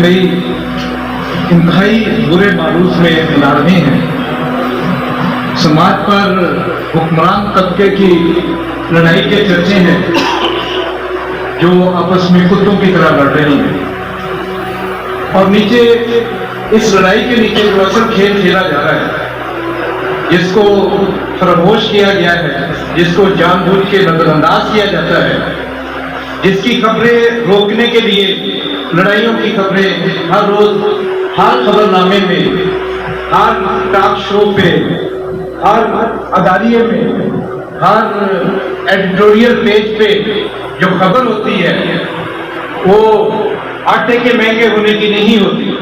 کئی انتہائی برے معروف میں لا رہے ہیں. سماج پر حکمران طبقے کی لڑائی کے چرچے ہیں جو آپس میں کتوں کی طرح لڑ رہے ہیں. اور نیچے اس لڑائی کے نیچے جو اصل کھیل کھیلا جا رہا ہے، جس کو فراموش کیا گیا ہے، جس کو جان بوجھ کے نظر انداز کیا جاتا ہے، جس کی خبریں روکنے کے لیے لڑائیوں کی خبریں ہر روز ہر خبر نامے میں، ہر ٹاک شو پہ، ہر اداریے میں، ہر ایڈیٹوریل پیج پہ جو خبر ہوتی ہے وہ آٹے کے مہنگے ہونے کی نہیں ہوتی،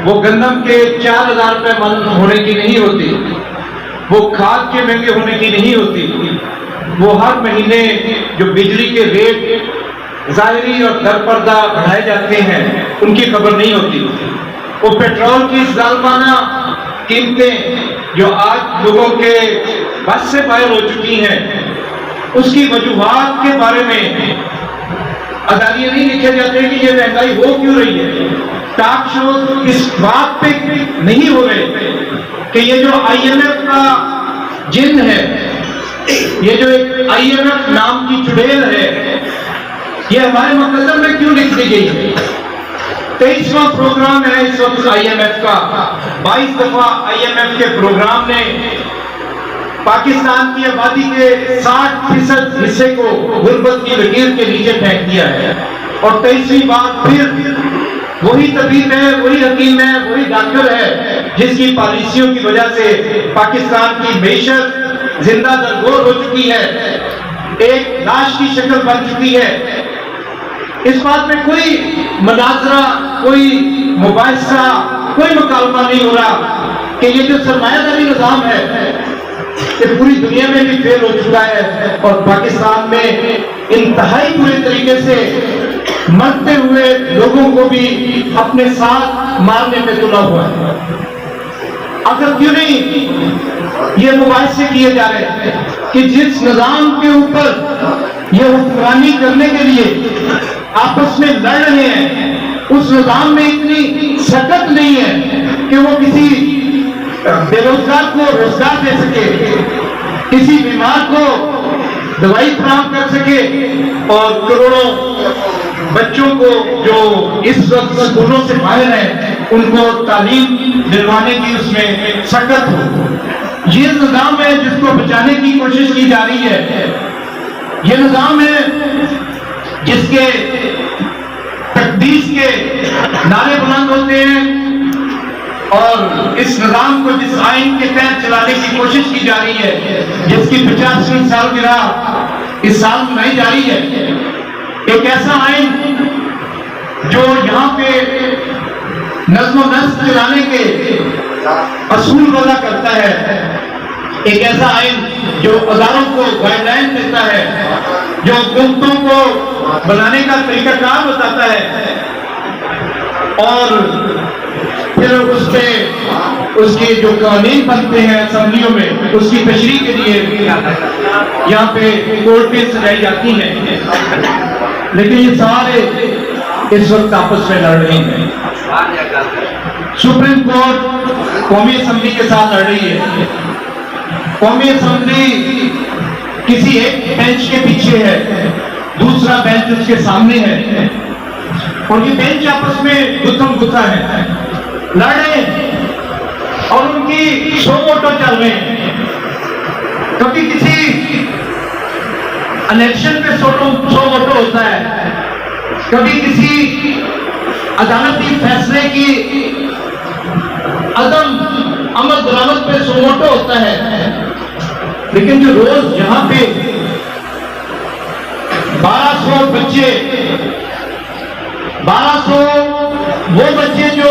وہ گندم کے 4000 روپے من ہونے کی نہیں ہوتی، وہ کھاد کے مہنگے ہونے کی نہیں ہوتی، وہ ہر مہینے جو بجلی کے ریٹ ظاہری اور در پردہ بڑھائے جاتے ہیں ان کی خبر نہیں ہوتی، وہ پیٹرول کی ظالمانہ قیمتیں جو آج لوگوں کے بس سے باہر ہو چکی ہیں اس کی وجوہات کے بارے میں اداریے نہیں لکھے جاتے کہ یہ مہنگائی ہو کیوں رہی ہے. ٹاک شو اس بات پہ نہیں ہو رہے کہ یہ جو IMF کا جن ہے، یہ جو ایک IMF نام کی چڑیل ہے، یہ ہمارے مقدم میں کیوں لکھ دی گئی ہے. 23واں پروگرام ہے اس وقت IMF کا. 22 دفعہ IMF کے پروگرام نے پاکستان کی آبادی کے 60% حصے کو غربت کی لکیر کے نیچے پھینک دیا ہے. اور 23ویں بار پھر وہی طبیب ہے، وہی حکیم ہے، وہی ڈاکٹر ہے جس کی پالیسیوں کی وجہ سے پاکستان کی معیشت زندہ درگور ہو چکی ہے، ایک لاش کی شکل بن چکی ہے. اس بات میں کوئی مناظرہ، کوئی مباحثہ، کوئی مکالمہ نہیں ہو رہا کہ یہ جو سرمایہ داری نظام ہے یہ پوری دنیا میں بھی فیل ہو چکا ہے اور پاکستان میں انتہائی برے طریقے سے مرتے ہوئے لوگوں کو بھی اپنے ساتھ مارنے میں تلا ہوا ہے. اگر کیوں نہیں یہ مباحثے کیے جا رہے ہیں کہ جس نظام کے اوپر یہ حکمرانی کرنے کے لیے آپس میں لڑ رہے ہیں اس نظام میں اتنی سکت نہیں ہے کہ وہ کسی بے روزگار کو روزگار دے سکے، کسی بیمار کو دوائی فراہم کر سکے اور کروڑوں بچوں کو جو اس وقت اسکولوں سے باہر ہیں ان کو تعلیم دلوانے کی اس میں سکت ہو. یہ نظام ہے جس کو بچانے کی کوشش کی جا رہی ہے. یہ نظام ہے جس کے تقدیس کے نعرے بلند ہوتے ہیں اور اس نظام کو جس آئین کے تحت چلانے کی کوشش کی جا رہی ہے، جس کی 85ویں سالگرہ اس سال منائی جا رہی ہے، ایک ایسا آئین جو یہاں پہ نظم و نسق چلانے کے اصول وضع کرتا ہے، ایک ایسا آئین جو اداروں کو گائیڈ لائن دیتا ہے، جو حکومتوں کو بنانے کا طریقہ کار بتاتا ہے اور پھر اس پہ اس کے جو قوانین بنتے ہیں اسمبلیوں میں اس کی تشریح کے لیے یہاں پہ کورٹ میں سجائی جاتی ہیں. لیکن یہ سارے اس وقت آپس میں لڑ رہے ہیں. سپریم کورٹ قومی اسمبلی کے ساتھ لڑ رہی ہے. قومی اسمبلی کسی ایک بینچ کے پیچھے ہے، دوسرا بینچ اس کے سامنے ہے اور یہ بینچ آپس میں گتھم گتھا ہے، لڑ رہے ہیں اور ان کی شو موٹو چل رہے ہیں. کبھی کسی الیکشن پہ شو موٹو ہوتا ہے، کبھی کسی عدالتی فیصلے کی عدم عمل درآمد پہ شو موٹو ہوتا ہے. لیکن جو روز یہاں پہ 1200 بچے، 1200 وہ بچے جو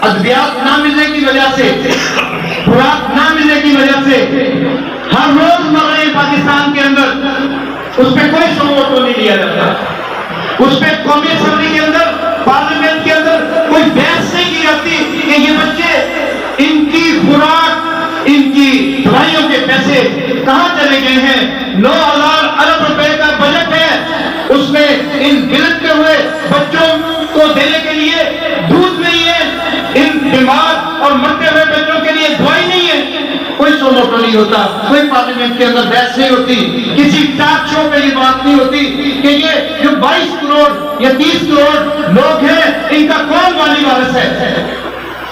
ادویات نہ ملنے کی وجہ سے، خوراک نہ ملنے کی وجہ سے ہر روز مر رہے ہیں پاکستان کے اندر، اس پہ کوئی شو موٹو نہیں لیا جاتا. اس پہ قومی اسمبلی کے اندر، پارلیمنٹ کے اندر کوئی بحث نہیں کی جاتی کہ یہ بچے، ان کی خوراک، ان کی دوائیوں کے پیسے کہاں چلے گئے ہیں. 9000 ارب روپے کا بجٹ ہے، اس میں ان بلکتے ہوئے بچوں کو دینے کے لیے دودھ نہیں ہے، ان بیمار اور مرتے ہوئے بچوں کے لیے دوائی نہیں ہے، کوئی سو موٹو نہیں ہوتا، کوئی پارلیمنٹ کے اندر بحث نہیں ہوتی، کسی ٹاک شو میں یہ بات نہیں ہوتی کہ یہ جو 22 کروڑ یا 30 کروڑ لوگ ہیں ان کا کون والی وارث ہے،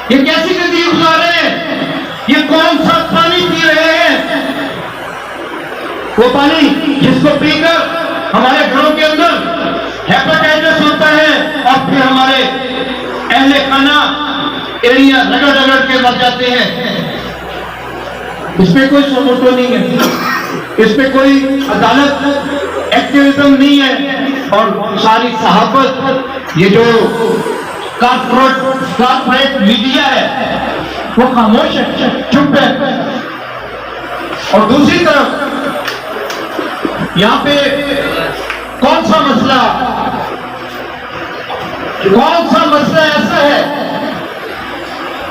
یہ کیسی زندگی گزار رہے ہیں، یہ کون سا پانی پی رہے ہیں، وہ پانی جس کو پی کر ہمارے گھروں کے اندر ہیپاٹائٹس ہوتا ہے اور پھر ہمارے اہل خانہ ایڑیاں رگڑ رگڑ کے مر جاتے ہیں۔ اس پہ کوئی سموٹو نہیں ہے، اس پہ کوئی عدالت ایکٹیویزم نہیں ہے، اور ساری صحافت یہ جو کارپوریٹ میڈیا ہے وہ خاموش ہے، چپ ہے۔ اور دوسری طرف یہاں پہ کون سا مسئلہ ایسا ہے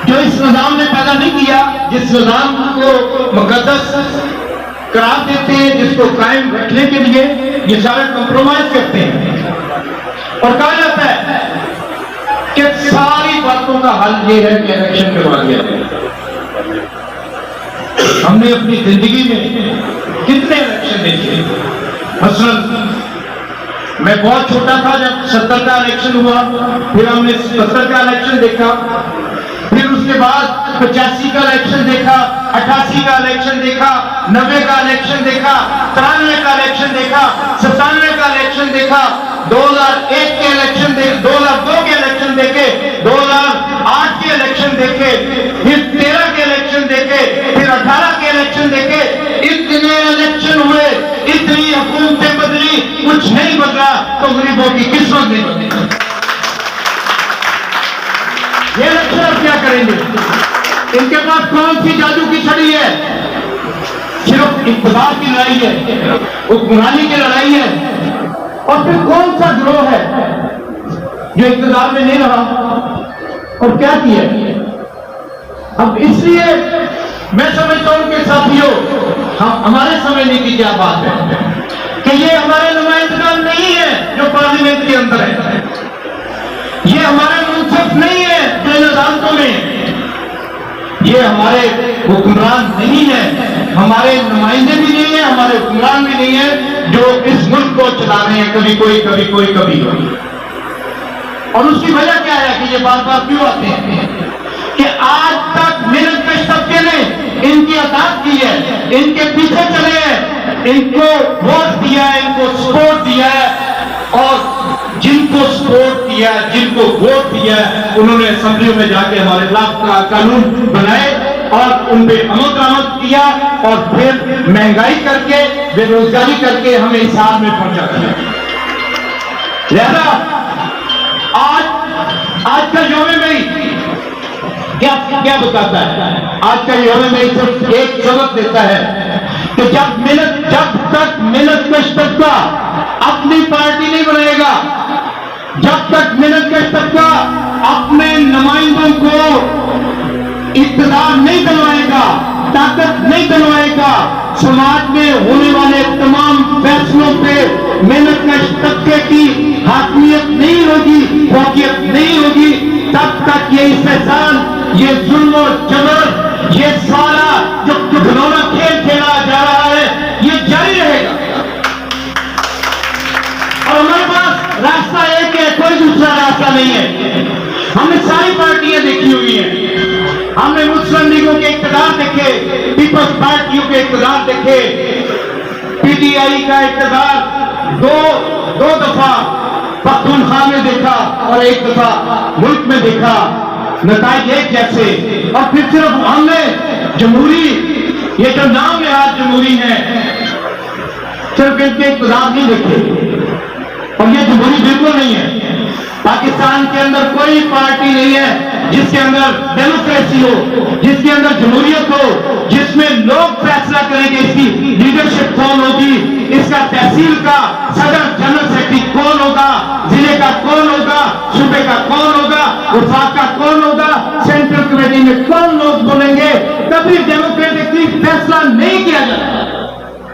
جو اس نظام نے پیدا نہیں کیا، جس نظام کو مقدس قرار دیتے ہیں، جس کو قائم رکھنے کے لیے یہ سارے کمپرومائز کرتے ہیں، اور کہا جاتا ہے کہ ساری باتوں کا حل یہ ہے کہ الیکشن کروا دیا جائے۔ ہم نے اپنی زندگی میں کتنے الیکشن دیکھے، مثلا میں بہت چھوٹا تھا جب 70 کا الیکشن ہوا، پھر ہم نے 70 کا الیکشن دیکھا، پھر اس کے بعد 85 کا الیکشن دیکھا، 88 کا الیکشن دیکھا، 90 کا الیکشن دیکھا، 93 کا الیکشن دیکھا، 97 کا الیکشن دیکھا، 2001 کے الیکشن دیکھے، 2002 کے الیکشن دیکھے، 2008 کے الیکشن دیکھے، پھر 13 کے الیکشن دیکھے، پھر 18 کے الیکشن دیکھے، اتنے الیکشن ہوئے، اتنی حکومتیں بدلی، کچھ نہیں بدلا تو غریبوں کی قسمت نہیں بدلی۔ یہ الیکشن اب کیا کریں گے؟ ان کے پاس کون سی جادو کی چھڑی ہے؟ صرف اقتدار کی لڑائی ہے، حکمرانی کی لڑائی ہے، اور پھر کون سا گروہ ہے جو اقتدار میں نہیں رہا اور کیا کیا؟ اب اس لیے میں سمجھتا ہوں کہ ساتھیوں ہمارے سمجھنے کی کیا بات ہے کہ یہ ہمارے نمائندگان نہیں ہے جو پارلیمنٹ کے اندر ہے، یہ ہمارے منصف نہیں ہے جو عدالتوں میں، یہ ہمارے حکمران نہیں ہے، ہمارے نمائندے بھی نہیں ہیں، ہمارے حکمران بھی نہیں ہیں جو اس ملک کو چلا رہے ہیں، کبھی کوئی کبھی کوئی کبھی کوئی۔ اور اس کی وجہ کیا ہے کہ یہ بار بار کیوں آتے ہیں کہ آج تک محنت کش طبقے نے ان کی اطاعت کی ہے، ان کے پیچھے چلے ہیں، ان کو ووٹ دیا ہے، ان کو سپورٹ دیا ہے، اور جن کو سپورٹ دیا، جن کو ووٹ دیا، انہوں نے اسمبلیوں میں جا کے ہمارے خلاف قانون بنائے اور ان پہ عمل درآمد کیا، اور پھر مہنگائی کر کے، بے روزگاری کر کے ہمیں اس حال میں پہنچا دیا۔ لہذا آج کا یوم مئی کیا بتاتا ہے؟ آج کا یوم مئی صرف ایک سبق دیتا ہے کہ جب تک محنت کش طبقہ اپنی پارٹی نہیں بنائے گا، جب تک محنت کش طبقہ اپنے نمائندوں کو اقتدار نہیں دلوائے گا، طاقت نہیں دلوائے گا، سماج میں ہونے والے تمام فیصلوں پہ محنت کش طبقے کی حاکمیت نہیں ہوگی، فوقیت نہیں ہوگی، تب تک یہ استحصال، یہ ظلم و جبر، یہ سارا جو گھنونا کھیل کھیلا جا رہا ہے یہ جاری رہے گا۔ اور ہمارے پاس راستہ ایک ہے، کوئی دوسرا راستہ نہیں ہے۔ ہم نے ساری پارٹیاں دیکھی ہوئی ہیں، ہم نے مسلم لیگوں کے اقتدار دیکھے، پیپلز پارٹیوں کے اقتدار دیکھے، پی ٹی آئی کا اقتدار دو دفعہ پختونخوا میں دیکھا اور ایک دفعہ ملک میں دیکھا، نتائج ایک جیسے، اور پھر صرف ہم نے جمہوری، یہ جو نام ہے آج جمہوری ہے، صرف ان کے اقتدار نہیں دیکھے، اور یہ جمہوری بالکل نہیں ہے۔ پاکستان کے اندر کوئی پارٹی نہیں ہے جس کے اندر ڈیموکریسی ہو، جس کے اندر جمہوریت ہو، جس میں لوگ فیصلہ کریں گے اس کی لیڈرشپ کون ہوگی، اس کا تحصیل کا صدر جنرل سیکرٹری کون ہوگا، ضلع کا کون ہوگا، صوبے کا کون ہوگا، وفاق کا کون ہوگا، سینٹرل کمیٹی میں کون لوگ بولیں گے۔ کبھی ڈیموکریٹکلی فیصلہ نہیں کیا جاتا۔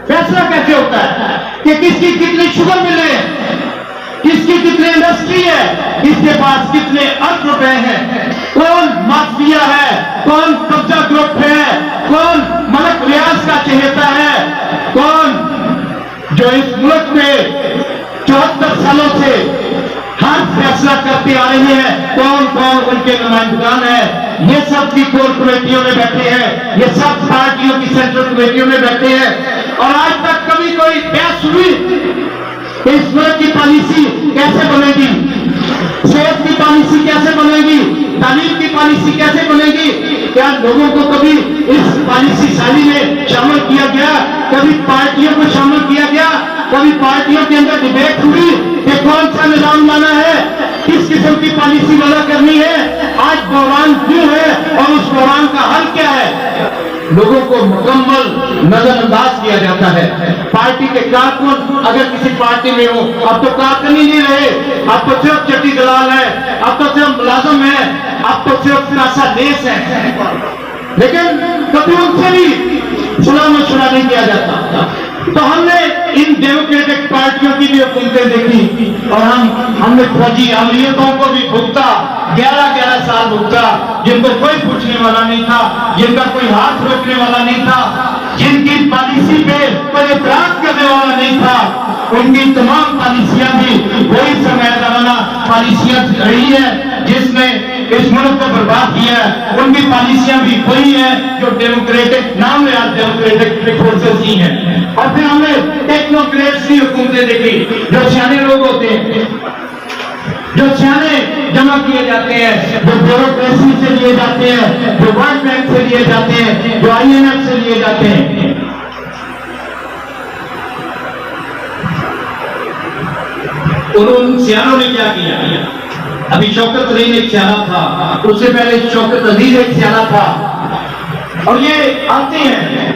فیصلہ کیسے ہوتا ہے کہ کس کی کتنی شوگر ملے، کس کی کتنی انڈسٹری ہے, کس کے پاس کتنے ارب روپے ہیں, کون مافیا ہے, کون قبضہ گروپ ہے, کون ملک ریاض کا چہیتا ہے, کون جو اس ملک میں 74 سالوں سے ہر فیصلہ کرتے آ رہے ہیں, کون کون ان کے نمائندگان ہیں. یہ سب کی کور کمیٹیوں میں بیٹھے ہیں, یہ سب پارٹیوں کی سینٹرل کمیٹیوں میں بیٹھے ہیں, اور آج تک کبھی کوئی بحث ہوئی کہ اس ملک کی پالیسی کیسے بنے گی, صحت کی پالیسی کیسے بنے گی, تعلیم کی پالیسی کیسے بنے گی. کیا لوگوں کو کبھی اس پالیسی سازی میں شامل کیا گیا, کبھی پارٹیوں کو شامل کیا گیا, کبھی پارٹیوں کے اندر ڈیبیٹ ہوئی کہ کون سا نظام لانا ہے, کس قسم کی پالیسی والا کرنی ہے. آج بحران کیوں ہے اور اس بحران کا حل کیا ہے, لوگوں کو مکمل نظر انداز کیا جاتا ہے. پارٹی کے کارکن اگر کسی پارٹی میں ہو, اب تو کارکن ہی نہیں رہے, اب تو صرف چٹی دلال ہے, اب تو صرف ملازم ہے, اب تو صرف پیسہ لیس ہے. لیکن کبھی ان سے بھی صلاح مشورہ نہیں کیا جاتا. تو ہم نے ان ڈیموکریٹک پارٹیوں کی بھی حکومتیں دیکھی, اور ہم نے فوجی عملیتوں کو بھی بھگتا, 11 سال بھگتا, جن کو کوئی پوچھنے والا نہیں تھا, جن کا کوئی ہاتھ روکنے والا نہیں تھا, جن کی پالیسی پہ کوئی اعتراض کرنے والا نہیں تھا. ان کی تمام پالیسیاں بھی وہی سرمایہ پالیسیاں رہی ہے جس نے اس ملک کو برباد کیا ہے. ان کی پالیسیاں بھی وہی ہیں جو ڈیموکریٹک نام میں آج ڈیموکریٹک فورسز ہی ہیں. اور پھر ہم نے ٹیکنوکریٹس کی حکومتیں دیکھی, جو سیانے لوگ ہوتے ہیں, جو سیانے جمع کیے جاتے ہیں, جو بیوروکریسی سے لیے جاتے ہیں, جو ورلڈ بینک سے لیے جاتے ہیں, جو IMF سے لیے جاتے ہیں. ان سیانوں نے کیا کیا؟ ابھی شوکت علی ایک سیانہ تھا, اس سے پہلے شوکت عزیز ایک سیانہ تھا, اور یہ آتے ہیں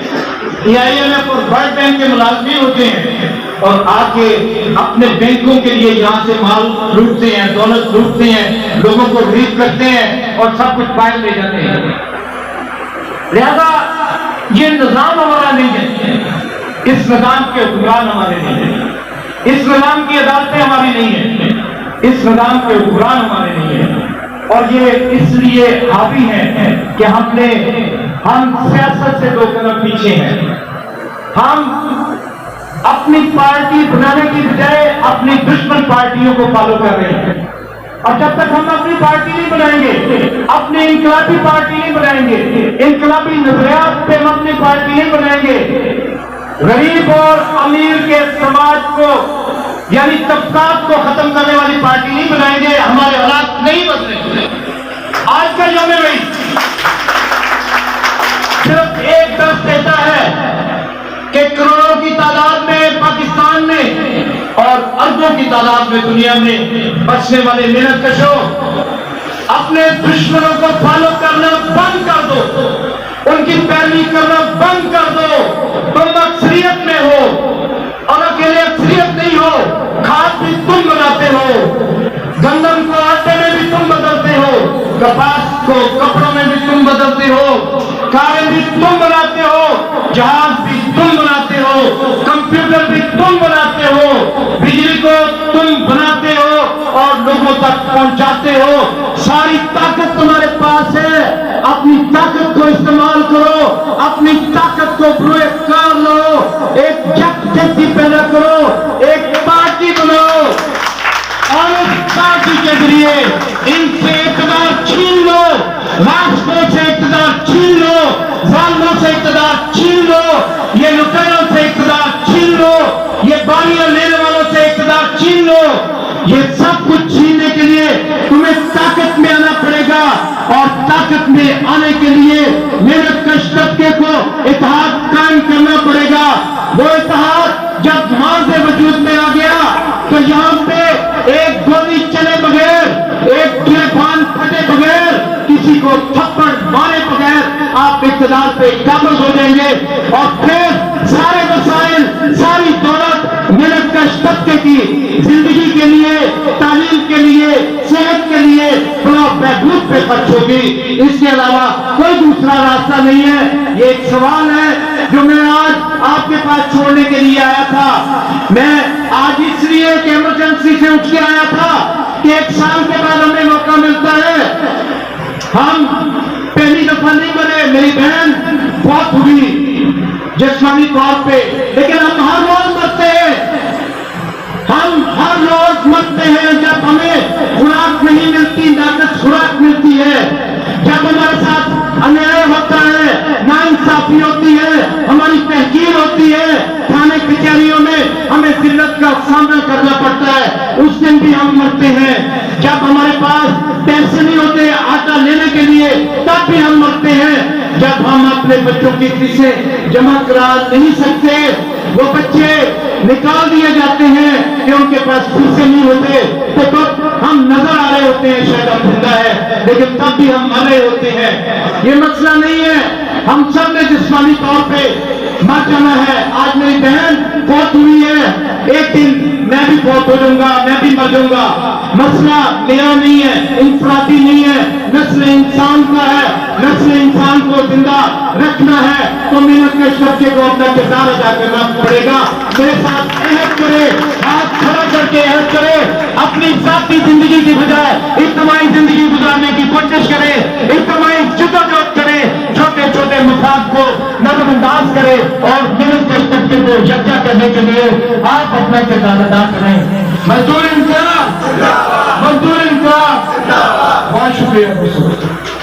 IMF اور ورلڈ بینک کے ملازمین ہوتے ہیں, اور آ کے اپنے بینکوں کے لیے یہاں سے مال لوٹتے ہیں, دولت لوٹتے ہیں, لوگوں کو غریب کرتے ہیں اور سب کچھ باہر لے جاتے ہیں. لہذا یہ نظام ہمارا نہیں ہے, اس نظام کے حکمران ہمارے نہیں ہیں, اس نظام کی عدالتیں ہماری نہیں ہیں, اس نظام کے حکمران ہمارے نہیں ہیں. اور یہ اس لیے حاوی ہیں کہ ہم سیاست سے 2 قدم پیچھے ہیں. ہم اپنی پارٹی بنانے کی بجائے اپنی دشمن پارٹیوں کو فالو کر رہے ہیں, اور جب تک ہم اپنی پارٹی نہیں بنائیں گے, اپنی انقلابی پارٹی نہیں بنائیں گے, انقلابی نظریات پہ ہم اپنی پارٹی نہیں بنائیں گے, غریب اور امیر کے سماج کو یعنی طبقات کو ختم کرنے والی پارٹی نہیں بنائیں گے, ہمارے حالات نہیں بدلیں گے. آج کا یوم وعید صرف ایک درس دیتا ہے کہ کروڑوں کی تعداد میں پاکستان میں اور اربوں کی تعداد میں دنیا میں بچنے والے محنت کشوں, اپنے دشمنوں کو فالو کرنا بند کر دو, ان کی پیروی کرنا بند کر دو. تم اکثریت میں ہو اور اکیلے اکثریت نہیں ہو, کھاد بھی تم بناتے ہو, گندم کو آٹے میں بھی تم بدلتے ہو, کپاس کو کپڑوں میں بھی تم بدلتے ہو, کاریں بھی تم بناتے ہو, جہاز بھی تم بناتے ہو, کمپیوٹر بھی تم بناتے ہو, بجلی کو تم بناتے ہو اور لوگوں تک پہنچاتے ہو. ساری طاقت تمہارے پاس ہے, اپنی طاقت کو استعمال کرو, اپنی طاقت کو پروے کر لو, ایک جگتی پیدا کرو, ایک پارٹی بناؤ, اور اس پارٹی کے ذریعے ان سے اقتدار چھین لو, راشٹروں سے اقتدار چھین لو, ظالموں سے اقتدار چھین لو, یہ لٹیروں سے اقتدار چھین لو, یہ بالیاں لینے والوں سے اقتدار چھین لو. یہ سب کچھ چھیننے کے لیے تمہیں طاقت میں آنا پڑے گا, اور طاقت میں آنے کے لیے محنت کش طبقے کو اتحاد قائم کرنا پڑے گا. وہ اتحاد جب ماضی وجود میں آ گیا تو یہاں پہ ایک گولی چلے بغیر, ایک گریبان پھٹے بغیر, کسی کو تھپڑ مارے بغیر آپ اقتدار پہ قابض ہو جائیں گے, اور پھر سارے وسائل, ساری دولت محنت کش طبقے کی زندگی کے لیے, تعلیم کے لیے, صحت کے لیے, بہبود پہ خرچ ہوگی. اس کے علاوہ کوئی دوسرا راستہ نہیں ہے. یہ ایک سوال ہے جو میں آج آپ کے پاس چھوڑنے کے لیے آیا تھا. میں آج اس لیے ایک ایمرجنسی سے اٹھ کے آیا تھا کہ 1 سال کے بعد ہمیں موقع ملتا ہے. ہم پہلی دفعہ نہیں مرے, میری بہن بہت ہوئی جسمانی طور پہ, لیکن ہم ہر روز مرتے ہیں. ہم ہر روز مرتے ہیں جب ہمیں خوراک نہیں ملتی, ناقص خوراک ملتی ہے, جب ہمارے ساتھ انیائے ہوتا ہے, ناانصافی ہوتی ہے, ہماری تحقیر ہوتی ہے, تھانے کچہریوں میں ہمیں ذلت کا سامنا کرنا پڑتا ہے, اس دن بھی ہم مرتے ہیں. جب ہمارے پاس پیسے نہیں ہوتے آٹا لینے کے لیے, تب بھی ہم مرتے ہیں. جب ہم اپنے بچوں کی فیسیں جمع کرا نہیں سکتے, وہ بچے نکال دیے جاتے ہیں کہ ان کے پاس فیسیں نہیں ہوتے, تو تب ہم نظر آ رہے ہوتے ہیں شاید ہم زندہ ہے, لیکن تب بھی ہم مر رہے ہوتے ہیں. یہ مسئلہ نہیں ہے, ہم سب نے جسمانی طور پہ مر جانا ہے. آج میری بہن فوت ہوئی ہے, ایک دن میں بھی فوت ہو جاؤں گا, میں بھی مر جاؤں گا. مسئلہ میرا نہیں ہے, انفرادی نہیں ہے, نسل انسان کا ہے. نسل انسان کو زندہ رکھنا ہے تو محنت کے شبکے کو اپنا کردار ادا کرنا پڑے گا. میرے ساتھ عہد کرے, ہاتھ کھڑا کر کے عہد کرے, اپنی ذاتی زندگی کی بجائے اجتماعی زندگی گزارنے کی کوشش کرے, اجتماعی جدوجہد کرے, چھوٹے چھوٹے مفاد کو نظر انداز کرے اور محنت کے شبکے کو یکجا کرنے کے لیے آپ اپنا کردار ادا کریں. مزدور انقلاب, مزدور انقلاب. بہت شکریہ.